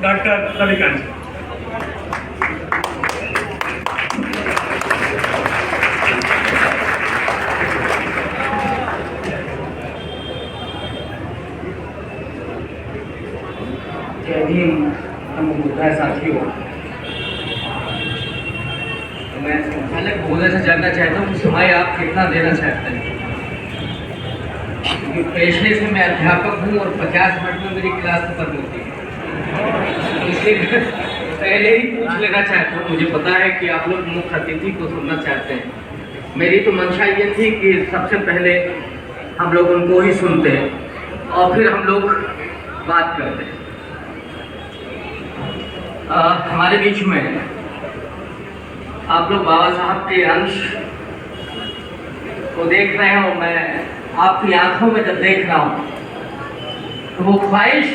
Doctor Ravikant. जय भीम साथियों, मैं पहले बोलने से जानना चाहता हूँ कि समय आप कितना देना चाहते हैं, क्योंकि पेशे से मैं अध्यापक हूँ और 50 मिनट में मेरी क्लास खत्म होती है, इसलिए पहले ही पूछ लेना चाहता हूँ। मुझे पता है कि आप लोग मुख्य अतिथि को सुनना चाहते हैं। मेरी तो मंशा ये थी कि सबसे पहले हम लोग उनको ही सुनते और फिर हम लोग बात करते हैं। हमारे बीच में आप लोग बाबा साहब के अंश को देख रहे हैं और मैं आपकी आंखों में जब देख रहा हूँ तो वो ख्वाहिश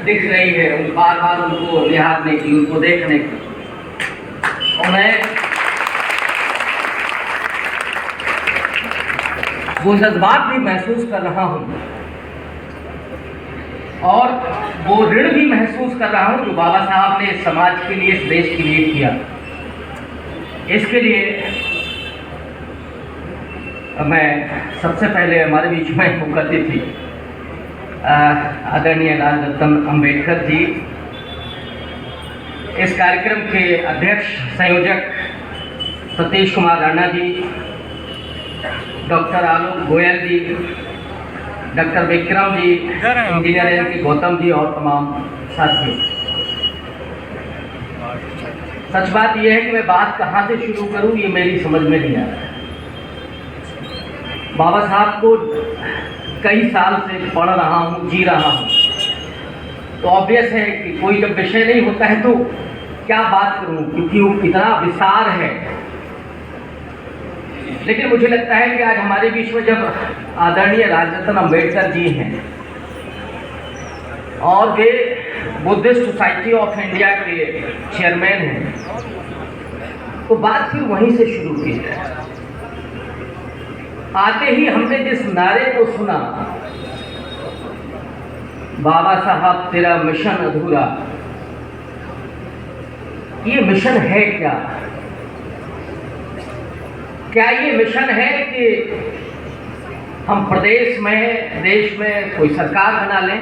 दिख रही है बार बार उनको निहारने की, उनको देखने की। और मैं वो जज्बात भी महसूस कर रहा हूँ और वो ऋण भी महसूस कर रहा हूँ जो बाबा साहब ने इस समाज के लिए, इस देश के लिए किया। इसके लिए मैं सबसे पहले हमारे बीच में मुकद्दर थी आदरणीय राजरत्न अंबेडकर जी, इस कार्यक्रम के अध्यक्ष संयोजक सतीश कुमार राणा जी, डॉक्टर आलोक गोयल जी, doctor Vikram ji, engineer N के गौतम जी और तमाम साथियों। सच बात यह है कि मैं बात कहाँ से शुरू करूँ ये मेरी समझ में नहीं आ रहा है। बाबा साहब को कई साल से पढ़ रहा हूँ, जी रहा हूँ, तो ऑब्वियस है कि कोई जब विषय नहीं होता है तो क्या बात करूँ, क्योंकि वो इतना विस्तार है। लेकिन मुझे लगता है कि आज हमारे बीच में जब आदरणीय राजरत्न अंबेडकर जी हैं और वे बुद्धिस्ट सोसाइटी ऑफ इंडिया के चेयरमैन हैं, तो बात फिर वहीं से शुरू की जाए। आते ही हमने जिस नारे को सुना, बाबा साहब तेरा मिशन अधूरा, ये मिशन है क्या? क्या ये मिशन है कि हम प्रदेश में, देश में कोई सरकार बना लें?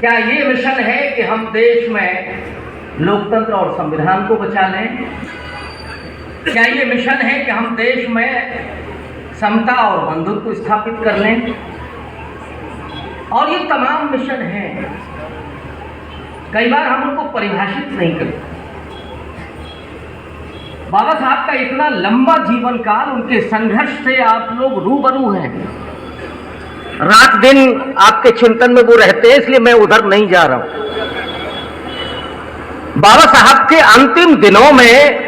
क्या ये मिशन है कि हम देश में लोकतंत्र और संविधान को बचा लें? क्या ये मिशन है कि हम देश में समता और बंधुत्व को स्थापित कर लें? और ये तमाम मिशन हैं, कई बार हम उनको परिभाषित नहीं करते। बाबा साहब का इतना लंबा जीवन काल, उनके संघर्ष से आप लोग रूबरू हैं, रात दिन आपके चिंतन में वो रहते हैं, इसलिए मैं उधर नहीं जा रहा हूं। बाबा साहब के अंतिम दिनों में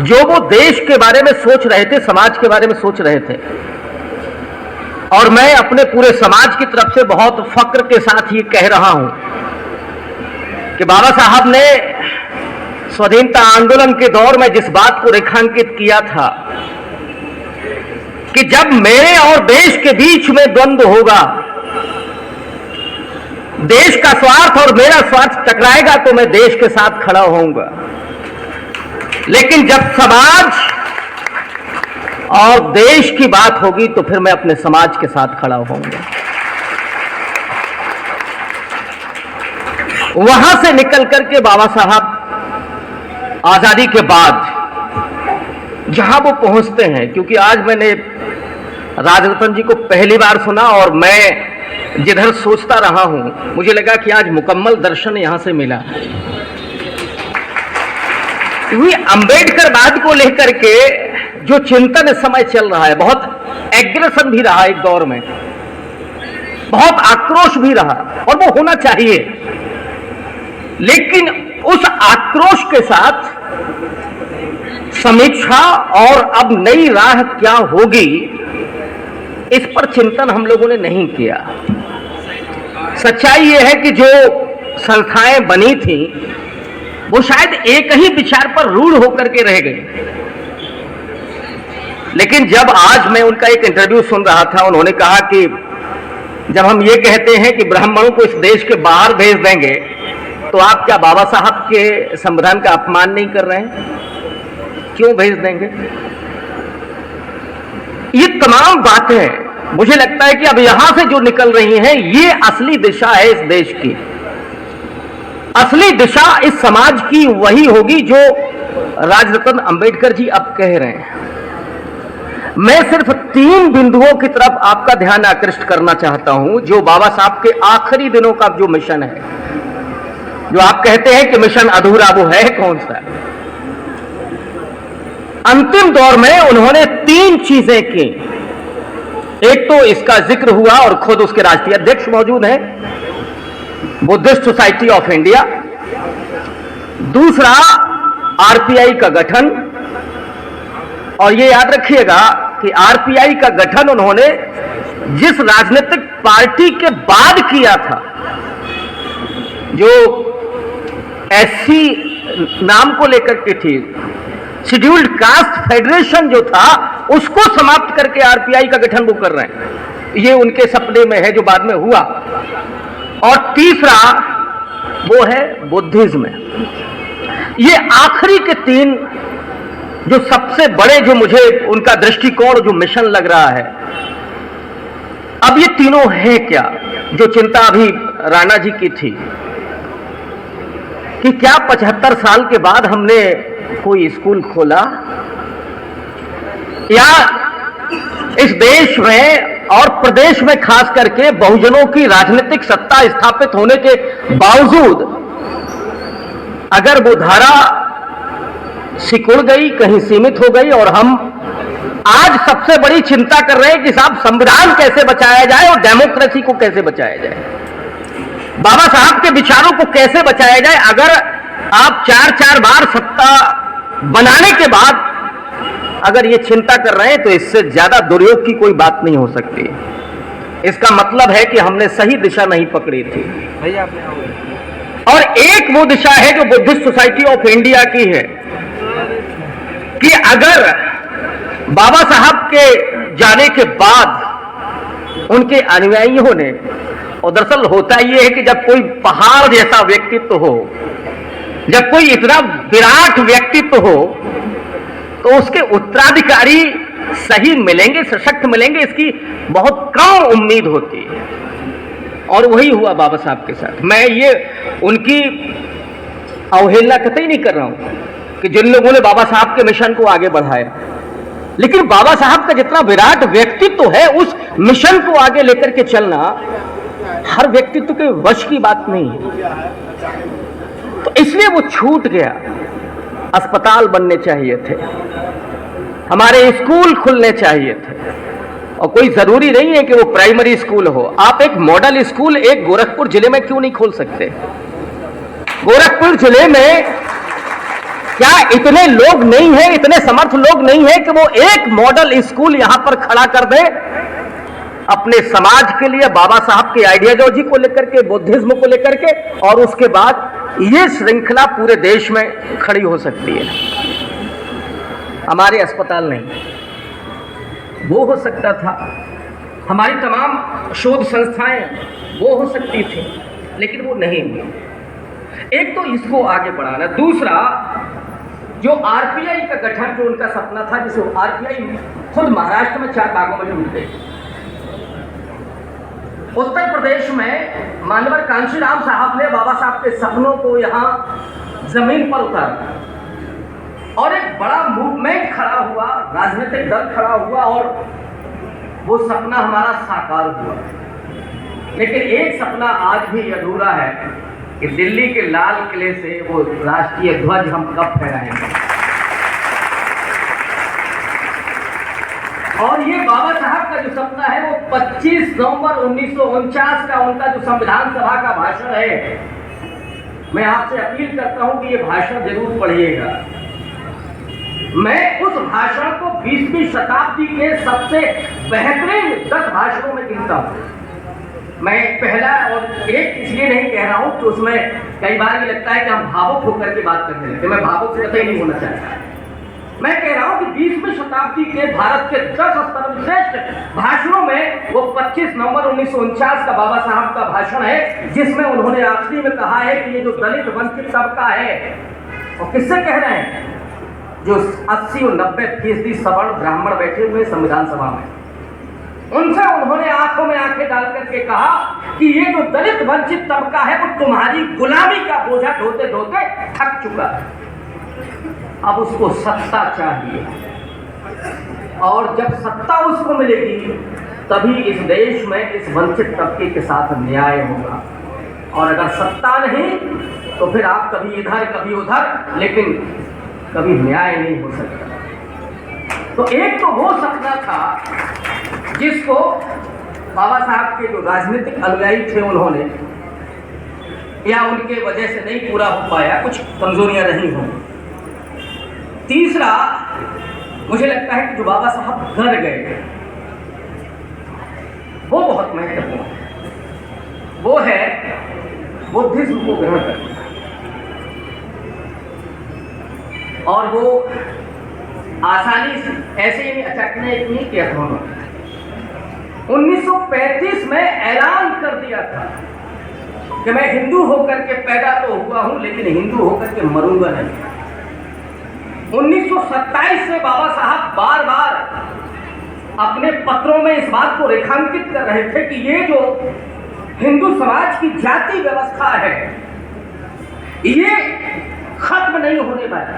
जो वो देश के बारे में सोच रहे थे, समाज के बारे में सोच रहे थे, और मैं अपने पूरे समाज की तरफ से बहुत फक्र के साथ ये कह रहा हूं कि बाबा साहब ने स्वाधीनता आंदोलन के दौर में जिस बात को रेखांकित किया था कि जब मेरे और देश के बीच में द्वंद्व होगा, देश का स्वार्थ और मेरा स्वार्थ टकराएगा तो मैं देश के साथ खड़ा होऊंगा, लेकिन जब समाज और देश की बात होगी तो फिर मैं अपने समाज के साथ खड़ा होऊंगा। वहां से निकल करके बाबा साहब आजादी के बाद जहां वो पहुंचते हैं, क्योंकि आज मैंने राजरत्न जी को पहली बार सुना और मैं जिधर सोचता रहा हूं, मुझे लगा कि आज मुकम्मल दर्शन यहां से मिला। क्योंकि अंबेडकरवाद को लेकर के जो चिंतन इस समय चल रहा है, बहुत एग्रेशन भी रहा, एक दौर में बहुत आक्रोश भी रहा, और वो होना चाहिए, लेकिन उस आक्रोश के साथ समीक्षा और अब नई राह क्या होगी, इस पर चिंतन हम लोगों ने नहीं किया। सच्चाई यह है कि जो संस्थाएं बनी थी वो शायद एक ही विचार पर रूढ़ होकर के रह गए, लेकिन जब आज मैं उनका एक इंटरव्यू सुन रहा था, उन्होंने कहा कि जब हम ये कहते हैं कि ब्राह्मणों को इस देश के बाहर भेज देंगे, तो आप क्या बाबा साहब के संविधान का अपमान नहीं कर रहे हैं? क्यों भेज देंगे? ये तमाम बातें मुझे लगता है कि अब यहां से जो निकल रही हैं, ये असली दिशा है इस देश की। असली दिशा इस समाज की वही होगी जो राजरत्न अंबेडकर जी अब कह रहे हैं। मैं सिर्फ 3 बिंदुओं की तरफ आपका ध्यान आकृष्ट करना चाहता हूं, जो बाबा साहब के आखिरी दिनों का जो मिशन है, जो आप कहते हैं कि मिशन अधूरा, वो है कौन सा? अंतिम दौर में उन्होंने 3 चीजें की। एक तो इसका जिक्र हुआ और खुद उसके राष्ट्रीय अध्यक्ष मौजूद हैं, बुद्धिस्ट सोसाइटी ऑफ इंडिया। दूसरा, आरपीआई का गठन। और ये याद रखिएगा कि आरपीआई का गठन उन्होंने जिस राजनीतिक पार्टी के बाद किया था, जो एससी नाम को लेकर के थी, शेड्यूल्ड कास्ट फेडरेशन जो था, उसको समाप्त करके आरपीआई का गठन वो कर रहे हैं। ये उनके सपने में है जो बाद में हुआ। और तीसरा वो है बुद्धिज्म। ये आखिरी के 3 जो सबसे बड़े, जो मुझे उनका दृष्टिकोण, जो मिशन लग रहा है। अब ये तीनों हैं क्या? जो चिंता अभी राणा जी की थी कि क्या 75 साल के बाद हमने कोई स्कूल खोला, या इस देश में और प्रदेश में खास करके बहुजनों की राजनीतिक सत्ता स्थापित होने के बावजूद अगर वो धारा सिकुड़ गई, कहीं सीमित हो गई, और हम आज सबसे बड़ी चिंता कर रहे हैं कि साहब संविधान कैसे बचाया जाए और डेमोक्रेसी को कैसे बचाया जाए, बाबा साहब के विचारों को कैसे बचाया जाए। अगर आप 4-4 बार सत्ता बनाने के बाद अगर ये चिंता कर रहे हैं, तो इससे ज्यादा दुर्योग की कोई बात नहीं हो सकती। इसका मतलब है कि हमने सही दिशा नहीं पकड़ी थी। और एक वो दिशा है जो बुद्धिस्ट सोसाइटी ऑफ इंडिया की है कि अगर बाबा साहब के जाने के बाद उनके अनुयायियों ने, और दरअसल होता ये है कि जब कोई पहाड़ जैसा व्यक्तित्व हो, जब कोई इतना विराट व्यक्तित्व हो, तो उसके उत्तराधिकारी सही मिलेंगे, सशक्त मिलेंगे, इसकी बहुत कम उम्मीद होती है। और वही हुआ बाबा साहब के साथ। मैं ये उनकी अवहेलना कतई नहीं कर रहा हूं कि जिन लोगों ने बाबा साहब के मिशन को आगे बढ़ाया, लेकिन बाबा साहब का जितना विराट व्यक्तित्व है, उस मिशन को आगे लेकर के चलना हर व्यक्तित्व के वश की बात नहीं है। तो इसलिए वो छूट गया। अस्पताल बनने चाहिए थे, हमारे स्कूल खुलने चाहिए थे, और कोई जरूरी नहीं है कि वो प्राइमरी स्कूल हो। आप एक मॉडल स्कूल एक गोरखपुर जिले में क्यों नहीं खोल सकते? गोरखपुर जिले में क्या इतने लोग नहीं हैं, इतने समर्थ लोग नहीं हैं कि वो एक मॉडल स्कूल यहां पर खड़ा कर दे अपने समाज के लिए, बाबा साहब की आइडियोलॉजी को लेकर के, बुद्धिज्म को लेकर के, और उसके बाद ये श्रृंखला पूरे देश में खड़ी हो सकती है। हमारे अस्पताल नहीं, वो हो सकता था, हमारी तमाम शोध संस्थाएं वो हो सकती थी, लेकिन वो नहीं हुई। एक तो इसको आगे बढ़ाना, दूसरा जो आरपीआई का गठन, जो उनका सपना था, जिसे आरपीआई खुद महाराष्ट्र में 4 भागों में टूट गई। उत्तर प्रदेश में मानवर कांशीराम साहब ने बाबा साहब के सपनों को यहां जमीन पर उतारा और एक बड़ा मूवमेंट खड़ा हुआ, राजनीतिक दल खड़ा हुआ, और वो सपना हमारा साकार हुआ। लेकिन एक सपना आज भी अधूरा है कि दिल्ली के लाल किले से वो राष्ट्रीय ध्वज हम कब फहराएंगे। और ये बाबा साहब का जो सपना है, वो 25 नवंबर 1949 का उनका जो संविधान सभा का भाषण है, मैं आपसे अपील करता हूं कि ये भाषण जरूर पढ़िएगा। मैं उस भाषण को 20वीं शताब्दी के सबसे बेहतरीन 10 भाषणों में गिनता हूं। मैं पहला और एक इसलिए नहीं कह रहा हूं कि उसमें कई बार ये लगता है कि हम भावुक होकर के बात करने लगते। मैं भावुक से कतई नहीं होना चाहता। मैं कह रहा हूं कि 20वीं शताब्दी के भारत के 10 सर्वश्रेष्ठ भाषणों में वो 25 नवंबर 1949 का बाबा साहब का भाषण है, जिसमें उन्होंने आखिरी में कहा है कि ये जो दलित वंचित तबका है, और किससे कह रहे हैं, जो 80 और 90% सवर्ण ब्राह्मण बैठे हुए संविधान सभा में, उनसे उन्होंने आंखों में आंखें डाल करके कहा कि ये जो दलित वंचित तबका है वो तुम्हारी गुलामी का बोझा ढोते ढोते थक चुका है, अब उसको सत्ता चाहिए, और जब सत्ता उसको मिलेगी तभी इस देश में इस वंचित तबके के साथ न्याय होगा, और अगर सत्ता नहीं तो फिर आप कभी इधर कभी उधर, लेकिन कभी न्याय नहीं हो सकता। तो एक तो वो सपना था जिसको बाबा साहब के जो राजनीतिक अनुयायी थे उन्होंने, या उनके वजह से नहीं पूरा हो पाया, कुछ कमजोरियां रही हों। तीसरा, मुझे लगता है कि जो बाबा साहब घर गए वो बहुत महत्वपूर्ण है, वो है बुद्धिज्म को ग्रहण करना, और वो आसानी से ऐसे ही अचानक नहीं किया था उन्होंने। 1935 में ऐलान कर दिया था कि मैं हिंदू होकर के पैदा तो हुआ हूं लेकिन हिंदू होकर के मरूंगा नहीं। 1927 से बाबा साहब बार बार अपने पत्रों में इस बात को रेखांकित कर रहे थे कि ये जो हिंदू समाज की जाति व्यवस्था है ये खत्म नहीं होने वाला,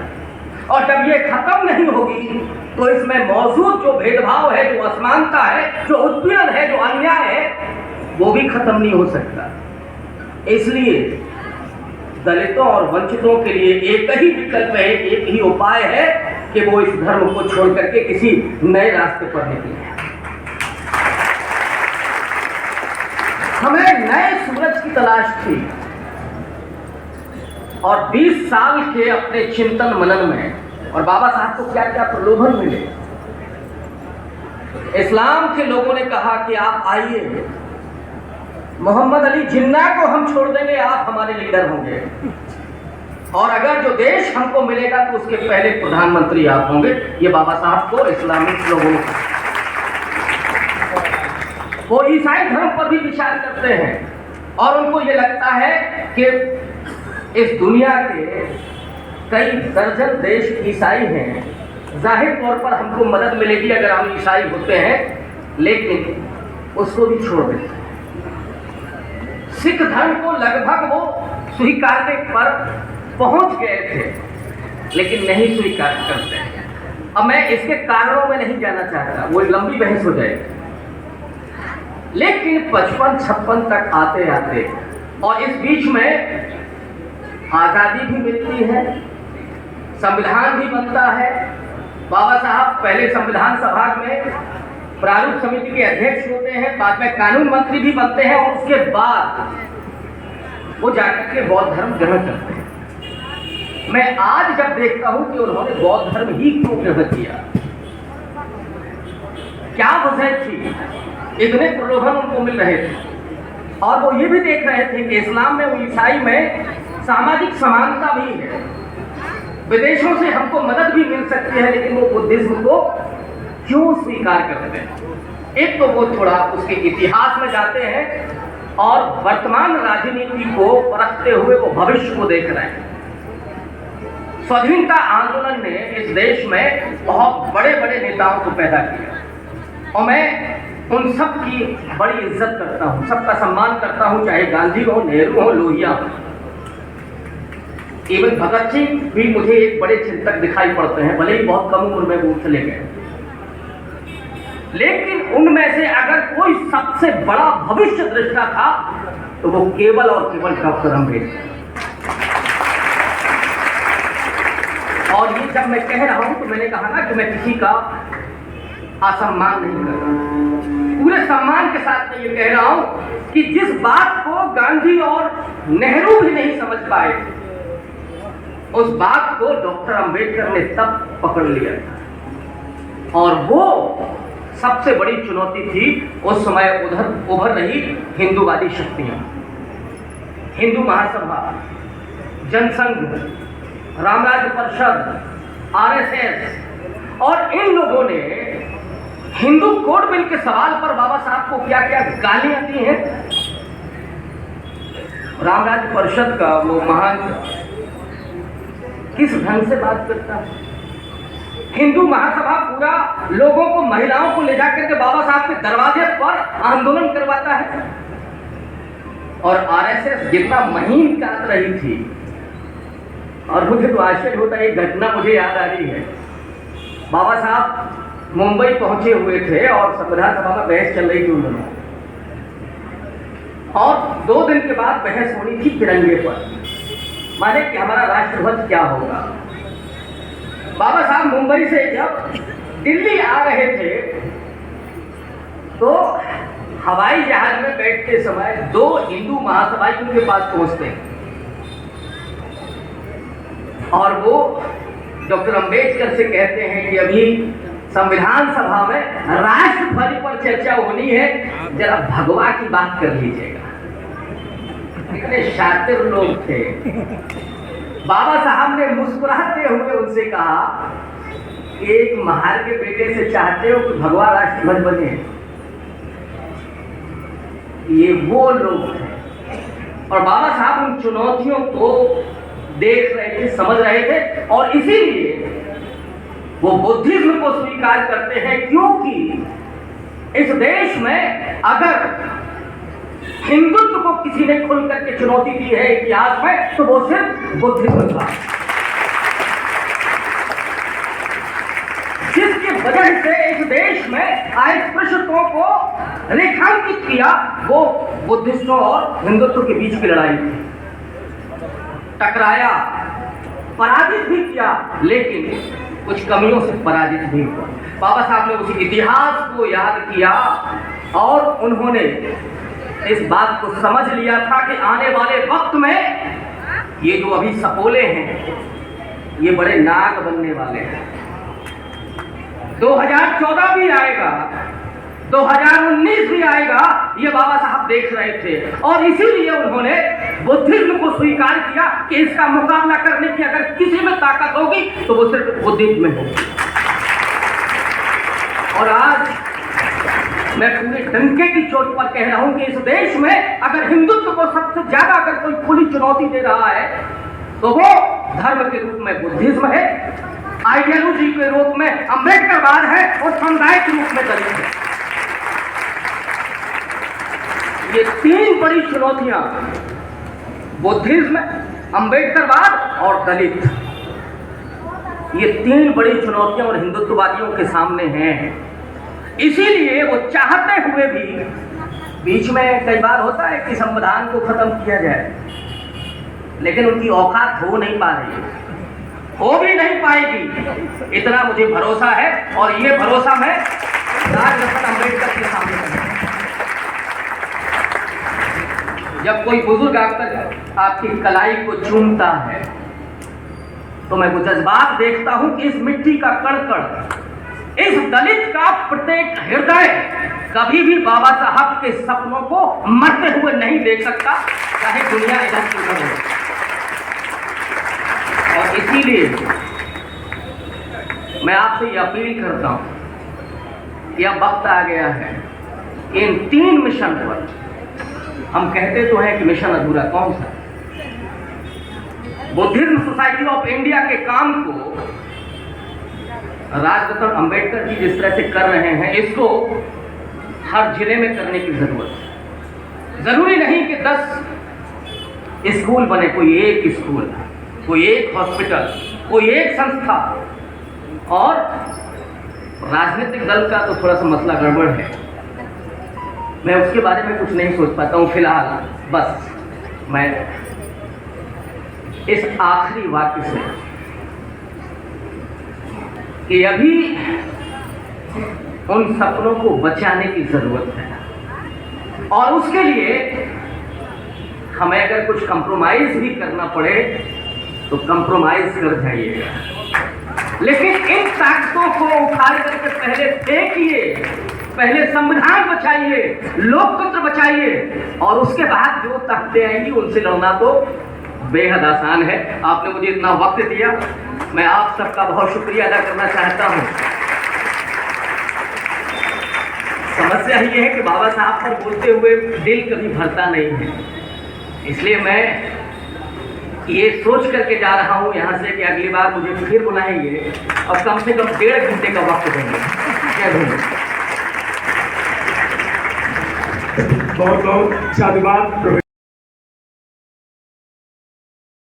और जब ये खत्म नहीं होगी तो इसमें मौजूद जो भेदभाव है, जो असमानता है, जो उत्पीड़न है, जो अन्याय है, वो भी खत्म नहीं हो सकता। इसलिए दलितों और वंचितों के लिए एक ही विकल्प है, एक ही उपाय है कि वो इस धर्म को छोड़ करके किसी नए रास्ते पर निकले। हमें नए सूरज की तलाश थी, और 20 साल के अपने चिंतन मनन में, और बाबा साहब को क्या क्या प्रलोभन मिले। इस्लाम के लोगों ने कहा कि आप आइए, मोहम्मद अली जिन्ना को हम छोड़ देंगे, आप हमारे लीडर होंगे, और अगर जो देश हमको मिलेगा तो उसके पहले प्रधानमंत्री आप होंगे। ये बाबा साहब को इस्लामिक लोगों ने, वो ईसाई धर्म पर भी विचार करते हैं, और उनको ये लगता है कि इस दुनिया के कई दर्जन देश ईसाई हैं, जाहिर तौर पर हमको मदद मिलेगी अगर हम ईसाई होते हैं, लेकिन उसको भी छोड़ देते हैं। सिख धर्म को लगभग वो स्वीकारने पर पहुंच गए थे, लेकिन नहीं स्वीकार करते हैं। अब मैं इसके कारणों में नहीं जाना चाहता, वो एक लंबी बहस हो जाएगी, लेकिन 55-56 तक आते आते, और इस बीच में आज़ादी भी मिलती है, संविधान भी बनता है। बाबा साहब पहले संविधान सभा में प्रारूप समिति के अध्यक्ष होते हैं, बाद में कानून मंत्री भी बनते हैं, और उसके बाद वो जाकर के बौद्ध धर्म ग्रहण करते हैं। मैं आज जब देखता हूं कि उन्होंने बौद्ध धर्म ही क्यों ग्रहण किया, क्या वजह थी, इतने प्रलोभन उनको मिल रहे थे, और वो ये भी देख रहे थे कि इस्लाम में, वो ईसाई में सामाजिक समानता भी है, विदेशों से हमको मदद भी मिल सकती है, लेकिन वो बुद्धिज्म को क्यों स्वीकार करते हैं। एक तो वो थोड़ा उसके इतिहास में जाते हैं, और वर्तमान राजनीति को परखते हुए वो भविष्य को देख रहे हैं। स्वाधीनता आंदोलन ने इस देश में बहुत बड़े बड़े नेताओं को पैदा किया, और मैं उन सब की बड़ी इज्जत करता हूँ, सबका सम्मान करता हूँ, चाहे गांधी हो, नेहरू हो, लोहिया हो, इवन भगत सिंह भी मुझे एक बड़े चिंतक दिखाई पड़ते हैं, भले ही बहुत कम उम्र में वो चले गए, लेकिन उनमें से अगर कोई सबसे बड़ा भविष्य दृष्टा था तो वो केवल और केवल डॉक्टर अम्बेडकर। और ये जब मैं कह रहा हूं तो मैंने कहा ना कि मैं किसी का असम्मान नहीं कर रहा, पूरे सम्मान के साथ मैं ये कह रहा हूं कि जिस बात को गांधी और नेहरू भी नहीं समझ पाए, उस बात को डॉक्टर अंबेडकर ने तब पकड़ लिया था, और वो सबसे बड़ी चुनौती थी उस समय उभर रही हिंदूवादी शक्तियां, हिंदू महासभा, जनसंघ, रामराज्य परिषद, आरएसएस, और इन लोगों ने हिंदू कोड बिल के सवाल पर बाबा साहब को क्या क्या गालियां दी हैं। रामराज परिषद का वो महान किस ढंग से बात करता है। हिंदू महासभा पूरा लोगों को, महिलाओं को ले जाकर के बाबा साहब के दरवाजे पर आंदोलन करवाता है। और आरएसएस जितना महीन काट रही थी, और मुझे तो आश्चर्य होता है, एक घटना मुझे याद आ रही है। बाबा साहब मुंबई पहुंचे हुए थे और संविधान सभा में बहस चल रही थी उन दोनों, और 2 दिन के बाद बहस होनी थी तिरंगे पर, माने कि हमारा राष्ट्रध्वज क्या होगा। बाबा साहब मुंबई से जब दिल्ली आ रहे थे तो हवाई जहाज में बैठते समय 2 हिंदू महासभाई उनके पास पहुंचते हैं और वो डॉक्टर अंबेडकर से कहते हैं कि अभी संविधान सभा में राष्ट्रध्वज पर चर्चा होनी है, जरा भगवा की बात कर लीजिएगा। इतने शातिर लोग थे। बाबा साहब ने मुस्कुराते हुए उनसे कहा, एक महार के बेटे से चाहते हो कि भगवा राष्ट्रध्वज बने? ये वो लोग थे। और बाबा साहब उन चुनौतियों को देख रहे थे, समझ रहे थे, और इसीलिए वो बुद्धिज्म को स्वीकार करते हैं, क्योंकि इस देश में अगर हिंदुत्व को किसी ने खुल करके चुनौती दी है इतिहास में, तो वो सिर्फ बुद्धिज्म था, जिसकी वजह से इस देश में अस्पृश्यताओं को रेखांकित किया, वो बुद्धिस्टों और हिंदुत्व के बीच की लड़ाई थी। टकराया, पराजित भी किया, लेकिन कुछ कमियों से पराजित भी हुआ। बाबा साहब ने उसी इतिहास को याद किया और उन्होंने इस बात को समझ लिया था कि आने वाले वक्त में ये जो अभी सपोले हैं, ये बड़े नाग बनने वाले हैं। 2014 भी आएगा, 2019 भी आएगा, ये बाबा साहब देख रहे थे, और इसीलिए उन्होंने बुद्धिज्म को स्वीकार किया कि इसका मुकाबला करने की अगर किसी में ताकत होगी तो वो सिर्फ बुद्धिज्म में होगी। और आज मैं पूरे डंके की चोट पर कह रहा हूं कि इस देश में अगर हिंदुत्व को सबसे ज्यादा अगर कोई खुली चुनौती दे रहा है तो वो धर्म के रूप में बुद्धिज्म है, आइडियोलॉजी के रूप में अंबेडकरवाद है, और समुदाय के रूप में दलित है। ये 3 बड़ी चुनौतियां, बुद्धिज्म, अंबेडकरवाद और दलित, ये 3 बड़ी चुनौतियां और हिंदुत्ववादियों के सामने हैं। इसीलिए वो चाहते हुए भी, बीच में कई बार होता है कि संविधान को खत्म किया जाए, लेकिन उनकी औकात हो नहीं पा रही है, हो भी नहीं पाएगी, इतना मुझे भरोसा है। और ये भरोसा मैं राजरत्न अंबेडकर के सामने करता हूं। जब कोई बुजुर्ग आकर आपकी कलाई को चूमता है तो मैं वो जज्बात देखता हूं कि इस मिट्टी का कण कण, इस दलित का प्रत्येक हृदय कभी भी बाबा साहब के सपनों को मरते हुए नहीं देख सकता, चाहे दुनिया इधर से उधर हो। और इसीलिए मैं आपसे ये अपील करता हूं कि अब वक्त आ गया है, इन 3 मिशन पर, हम कहते तो हैं कि मिशन अधूरा, कौन सा? बुद्धिज्म सोसाइटी ऑफ इंडिया के काम को राजरत्न अंबेडकर जी जिस तरह से कर रहे हैं, इसको हर जिले में करने की जरूरत है। जरूरी नहीं कि 10 स्कूल बने, कोई एक स्कूल, कोई एक हॉस्पिटल, कोई एक संस्था। और राजनीतिक दल का तो थोड़ा सा मसला गड़बड़ है, मैं उसके बारे में कुछ नहीं सोच पाता हूँ फिलहाल। बस मैं इस आखिरी वाक्य से कि अभी उन सपनों को बचाने की जरूरत है, और उसके लिए हमें अगर कुछ कंप्रोमाइज भी करना पड़े तो कंप्रोमाइज कर जाइएगा, लेकिन इन ताकतों को उखाड़ करके पहले फेंकिए, पहले संविधान बचाइए, लोकतंत्र बचाइए, और उसके बाद जो ताकतें आएंगी उनसे लड़ना तो बेहद आसान है। आपने मुझे इतना वक्त दिया, मैं आप सबका बहुत शुक्रिया अदा करना चाहता हूँ। समस्या ये है कि बाबा साहब पर बोलते हुए दिल कभी भरता नहीं है, इसलिए मैं ये सोच करके जा रहा हूँ यहाँ से कि अगली बार मुझे फिर बुलाएंगे और कम से कम 1.5 घंटे का वक्त देंगे। जय हिंद। बहुत बहुत साधुवाद।